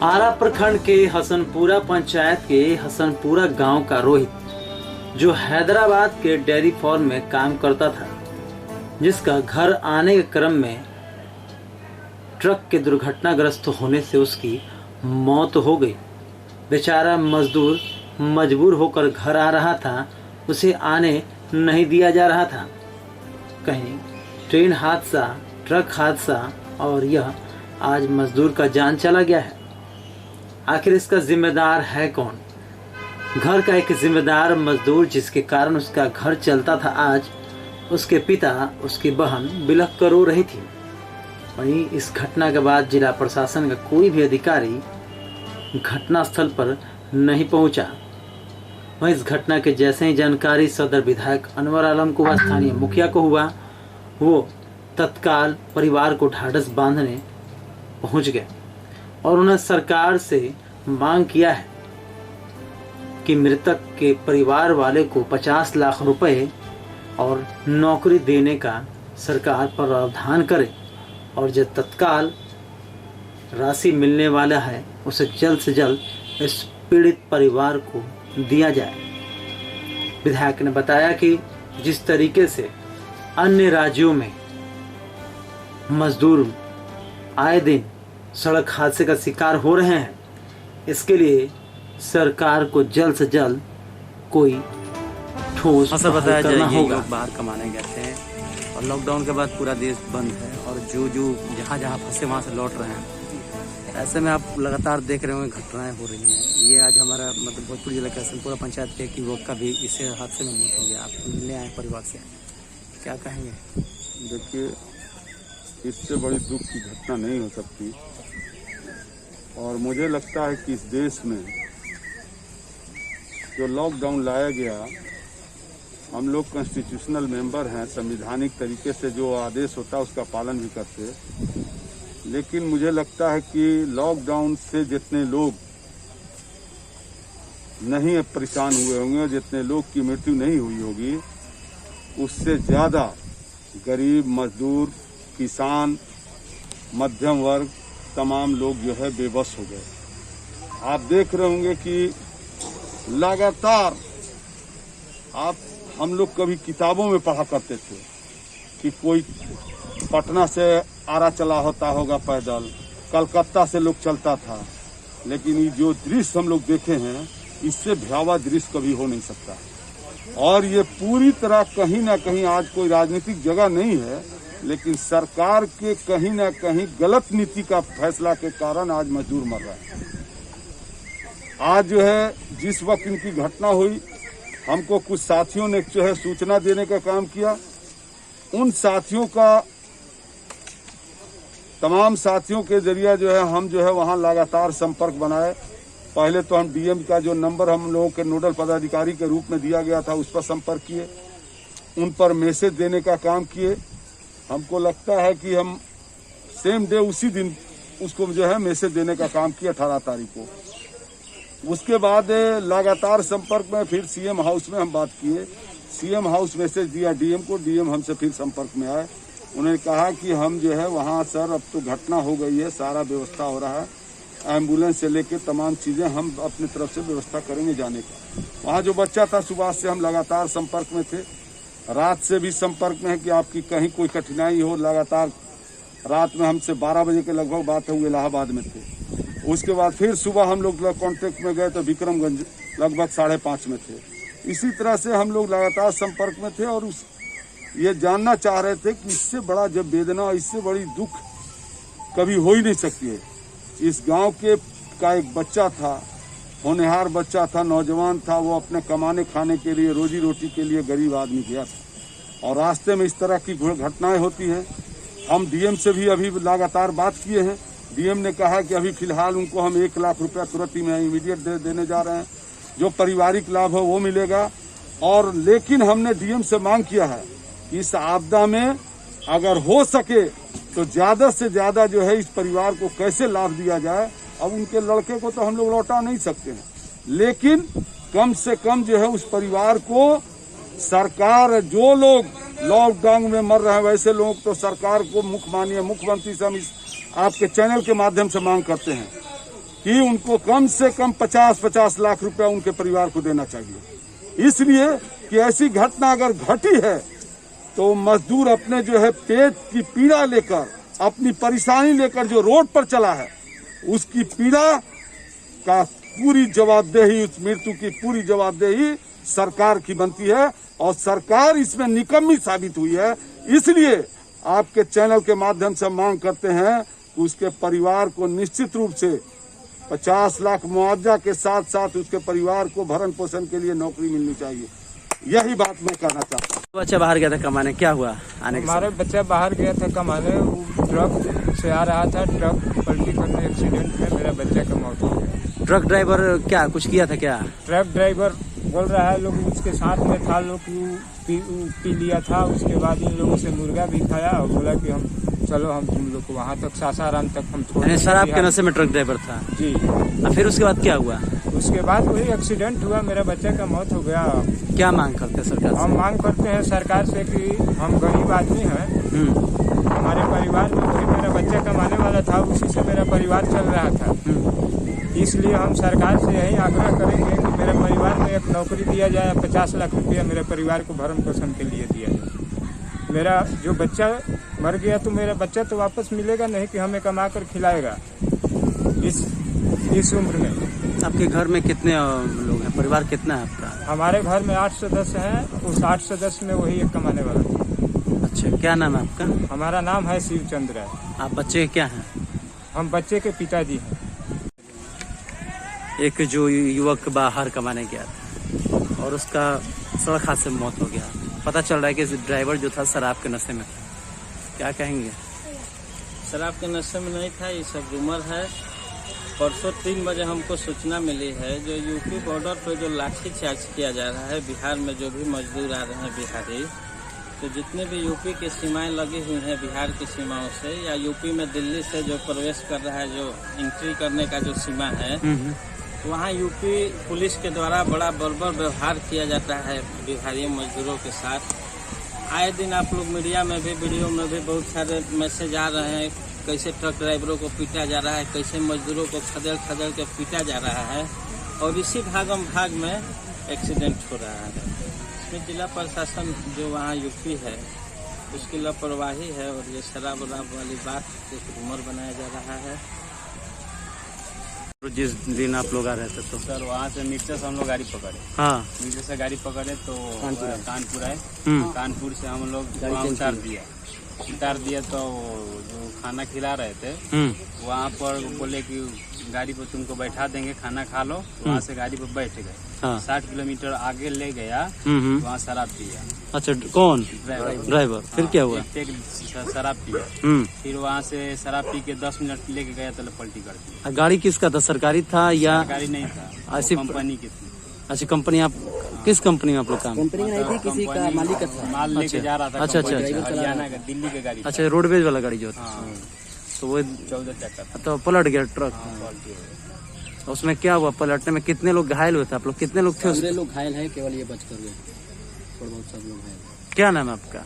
आरा प्रखंड के हसनपुरा पंचायत के हसनपुरा गांव का रोहित, जो हैदराबाद के डेयरी फार्म में काम करता था, जिसका घर आने के क्रम में ट्रक के दुर्घटनाग्रस्त होने से उसकी मौत हो गई। बेचारा मजदूर मजबूर होकर घर आ रहा था, उसे आने नहीं दिया जा रहा था। कहीं ट्रेन हादसा, ट्रक हादसा और यह आज मजदूर का जान चला गया है। आखिर इसका जिम्मेदार है कौन? घर का एक जिम्मेदार मजदूर जिसके कारण उसका घर चलता था, आज उसके पिता, उसकी बहन बिलख कर रो रही थी। वहीं इस घटना के बाद जिला प्रशासन का कोई भी अधिकारी घटनास्थल पर नहीं पहुंचा। वहीं इस घटना के जैसे ही जानकारी सदर विधायक अनवर आलम को व स्थानीय मुखिया को हुआ, वो तत्काल परिवार को ढाढ़स बांधने पहुंच गए और उन्हें सरकार से मांग किया है कि मृतक के परिवार वाले को 50 लाख रुपए और नौकरी देने का सरकार प्रावधान करे और जो तत्काल राशि मिलने वाला है उसे जल्द से जल्द इस पीड़ित परिवार को दिया जाए। विधायक ने बताया कि जिस तरीके से अन्य राज्यों में मजदूर आए दिन सड़क हादसे का शिकार हो रहे हैं, इसके लिए सरकार को जल्द से जल्द कोई ठोस बताया करना होगा। लोग बाहर कमाने गए थे और लॉकडाउन के बाद पूरा देश बंद है और जो जहाँ जहाँ फंसे वहाँ से लौट रहे हैं। ऐसे में आप लगातार देख रहे होंगे घटनाएं हो रही हैं। ये आज हमारा भोजपुर जिला के हसनपुरा पंचायत के एक युवक का भी इस हादसे में मौत हो गया। आप मिलने आए परिवार से, क्या कहेंगे? देखिए, इससे बड़ी दुख की घटना नहीं हो सकती और मुझे लगता है कि इस देश में जो लॉकडाउन लाया गया, हम लोग कॉन्स्टिट्यूशनल मेंबर हैं, संवैधानिक तरीके से जो आदेश होता है उसका पालन भी करते, लेकिन मुझे लगता है कि लॉकडाउन से जितने लोग नहीं परेशान हुए होंगे और जितने लोग की मृत्यु नहीं हुई होगी, उससे ज़्यादा गरीब, मजदूर, किसान, मध्यम वर्ग, तमाम लोग जो है बेबस हो गए। आप देख रहे होंगे कि लगातार हम लोग कभी किताबों में पढ़ा करते थे कि कोई पटना से आरा चला होता होगा पैदल, कलकत्ता से लोग चलता था, लेकिन ये जो दृश्य हम लोग देखे हैं, इससे भयावह दृश्य कभी हो नहीं सकता। और ये पूरी तरह कहीं ना कहीं आज कोई राजनीतिक जगह नहीं है, लेकिन सरकार के कहीं ना कहीं गलत नीति का फैसला के कारण आज मजदूर मर रहे हैं। आज जो है जिस वक्त इनकी घटना हुई, हमको कुछ साथियों ने जो है सूचना देने का काम किया। उन साथियों का, तमाम साथियों के जरिए जो है हम जो है वहाँ लगातार संपर्क बनाए। पहले तो हम डीएम का जो नंबर हम लोगों के नोडल पदाधिकारी के रूप में दिया गया था उस पर संपर्क किए, उन पर मैसेज देने का काम किए। हमको लगता है कि हम सेम डे उसी दिन उसको जो है मैसेज देने का काम किया 18 तारीख को। उसके बाद लगातार संपर्क में फिर सीएम हाउस में हम बात किए, सीएम हाउस मैसेज दिया डीएम को, डीएम हमसे फिर संपर्क में आए। उन्होंने कहा कि हम जो है वहाँ सर अब तो घटना हो गई है, सारा व्यवस्था हो रहा है, एम्बुलेंस से लेके तमाम चीज़ें हम अपनी तरफ से व्यवस्था करेंगे जाने का। वहाँ जो बच्चा था, सुबह से हम लगातार संपर्क में थे, रात से भी संपर्क में है कि आपकी कहीं कोई कठिनाई हो। लगातार रात में हमसे 12 बजे के लगभग बात है, वो इलाहाबाद में थे। उसके बाद फिर सुबह हम लोग कांटेक्ट में गए तो विक्रमगंज लगभग 5:30 में थे। इसी तरह से हम लोग लगातार संपर्क में थे और ये जानना चाह रहे थे कि इससे बड़ा जब वेदना, इससे बड़ी दुख कभी हो ही नहीं सकती है। इस गांव का एक बच्चा था, होनहार बच्चा था, नौजवान था, वो अपने कमाने खाने के लिए, रोजी रोटी के लिए गरीब आदमी गया था और रास्ते में इस तरह की घटनाएं होती हैं। हम डीएम से भी अभी लगातार बात किए हैं। डीएम ने कहा कि अभी फिलहाल उनको हम 1 लाख रुपया तुरंत ही में इमीडिएट देने जा रहे हैं, जो पारिवारिक लाभ हो वो मिलेगा। और लेकिन हमने डीएम से मांग किया है कि इस आपदा में अगर हो सके तो ज़्यादा से ज़्यादा जो है इस परिवार को कैसे लाभ दिया जाए। अब उनके लड़के को तो हम लोग लौटा नहीं सकते हैं, लेकिन कम से कम जो है उस परिवार को सरकार, जो लोग लॉकडाउन में मर रहे हैं वैसे लोग तो सरकार को माननीय मुख्यमंत्री से हम इस आपके चैनल के माध्यम से मांग करते हैं कि उनको कम से कम 50-50 लाख रुपया उनके परिवार को देना चाहिए। इसलिए कि ऐसी घटना अगर घटी है तो मजदूर अपने जो है पेट की पीड़ा लेकर, अपनी परेशानी लेकर जो रोड पर चला है, उसकी पीड़ा का पूरी जवाबदेही, उस मृत्यु की पूरी जवाबदेही सरकार की बनती है और सरकार इसमें निकम्मी साबित हुई है। इसलिए आपके चैनल के माध्यम से मांग करते हैं कि उसके परिवार को निश्चित रूप से 50 लाख मुआवजा के साथ साथ उसके परिवार को भरण पोषण के लिए नौकरी मिलनी चाहिए। यही बात मैं कहना चाहता हूँ। बच्चा बाहर गया था कमाने, क्या हुआ आने के हमारा बच्चा बाहर गया था कमाने, वो ट्रक से आ रहा था, ट्रक पलटी करने एक्सीडेंट में मेरा बच्चा का मौत हो गया। ट्रक ड्राइवर क्या कुछ किया था क्या? ट्रक ड्राइवर बोल रहा है लोग उसके साथ में था, लोग पी लिया था। उसके बाद इन लोगों से मुर्गा भी खाया और बोला कि हम चलो हम तुम लोग को वहाँ तक सासाराम तक हम छोड़। शराब के नशे में ट्रक ड्राइवर था जी। और फिर उसके बाद क्या हुआ? उसके बाद वही एक्सीडेंट हुआ, मेरा बच्चे का मौत हो गया। क्या मांग करते हैं सरकार से? हम मांग करते हैं सरकार से कि हम गरीब आदमी हैं, हमारे परिवार में वही मेरा बच्चा कमाने वाला था, उसी से मेरा परिवार चल रहा था। इसलिए हम सरकार से यही आग्रह करेंगे कि मेरे परिवार में एक नौकरी दिया जाए, 50 लाख रुपया मेरे परिवार को भरण पोषण के लिए दिया जाए। मेरा जो बच्चा मर गया तो मेरा बच्चा तो वापस मिलेगा नहीं कि हमें कमा कर खिलाएगा इस उम्र में। आपके घर में कितने लोग हैं, परिवार कितना है आपका? हमारे घर में 8 सदस्य हैं, उस 8 सदस्य में वही एक कमाने वाला है। अच्छा, क्या नाम है आपका? हमारा नाम है शिव चंद्र है। आप बच्चे क्या हैं? हम बच्चे के पिताजी हैं। एक जो युवक बाहर कमाने गया था और उसका सड़क हादसे में मौत हो गया, पता चल रहा है कि ड्राइवर जो था शराब के नशे में था, क्या कहेंगे? शराब के नशे में नहीं था, ये सब रूमर है। परसों 3 बजे हमको सूचना मिली है जो यूपी बॉर्डर पर जो लाठी चार्ज किया जा रहा है, बिहार में जो भी मजदूर आ रहे हैं बिहारी, तो जितने भी यूपी की सीमाएं लगी हुई हैं बिहार की सीमाओं से, या यूपी में दिल्ली से जो प्रवेश कर रहा है, जो एंट्री करने का जो सीमा है, वहाँ यूपी पुलिस के द्वारा बड़ा बर्बर व्यवहार किया जाता है बिहारी मजदूरों के साथ। आए दिन आप लोग मीडिया में भी, वीडियो में भी बहुत सारे मैसेज आ रहे हैं, कैसे ट्रक ड्राइवरों को पीटा जा रहा है, कैसे मजदूरों को खदेड़ खदेड़ के पीटा जा रहा है, और इसी भागम भाग में एक्सीडेंट हो रहा है। इसमें जिला प्रशासन जो वहाँ यूपी है उसकी लापरवाही है, और ये शराब वराब वाली बात एक रूमर बनाया जा रहा है। जिस दिन आप लोग आ रहे थे तो सर वहाँ से मिर्चा से हम लोग गाड़ी पकड़े। हाँ, मिर्चा से गाड़ी पकड़े तो कानपुर आए। कानपुर से हम लोग वहाँ उतार दिया तो जो खाना खिला रहे थे वहाँ पर बोले कि गाड़ी पर तुमको बैठा देंगे, खाना खा लो। वहाँ से गाड़ी पर बैठ गए। 60 किलोमीटर आगे ले गया, वहाँ शराब पिया। अच्छा, कौन? ड्राइवर। फिर क्या हुआ? एक शराब पिया, फिर वहाँ से शराब पी के 10 मिनट लेके गया तो पलटी कर दी। गाड़ी किसका था, सरकारी था या? गाड़ी नहीं था, ऐसी कंपनी की थी। अच्छा, कंपनी। आप किस कंपनी में आप लोग काम? कंपनी नहीं थी, किसी का मालिक था, माल लेके जा रहा था। अच्छा, हरियाणा का, दिल्ली का गाड़ी। अच्छा, रोडवेज वाला गाड़ी जो था, तो वो 14 चक्कर तो पलट गया ट्रक। उसमें क्या हुआ पलटने में? कितने लोग घायल हुए थे? आप लोग कितने लोग थे? पूरे लोग घायल हैं, केवल ये बच कर गए, थोड़ा बहुत सब लोग घायल। क्या नाम है आपका?